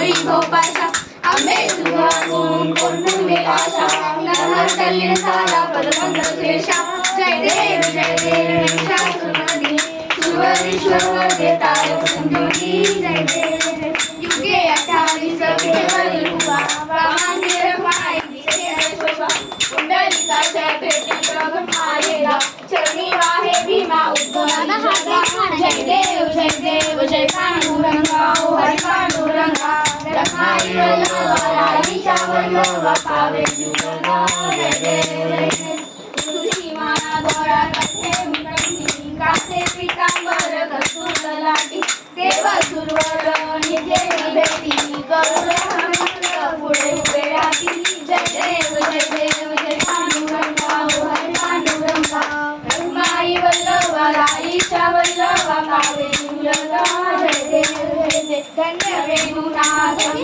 होई भोपाशा आंबे तुझ्यातून कोंडून दे आशा नरहर तल्लीन सारा पदबंध क्लेशा जय देव शास्त्रमधी सुरवरीश्वर देताय संजीवनी जय देव युगे 28 केवळ युगा ब्रह्मांडे माय दिसे शोभा कुंडलिकाच्या भेटी प्रगट मायेला चरणी वाहे भीमा उद्भव जय देव जय पांडुरंगा हरी पांडुरंगा रखमाई वल्लभा राईच्या वल्लभा पावे जुगला जय देव तुझी माना गोळा कसे मुकटी कासे पितांबर कस्तूर लाटी देव सुरवर निजे भेटी गरुड हनुमंत पुढे उभे राहती जय देव जय पांडुरंगा हरी पांडुरंगा रखमाई वल्लभा राईच्या वल्लभा पावे जुगला जय देव धन्य वेणुनाथ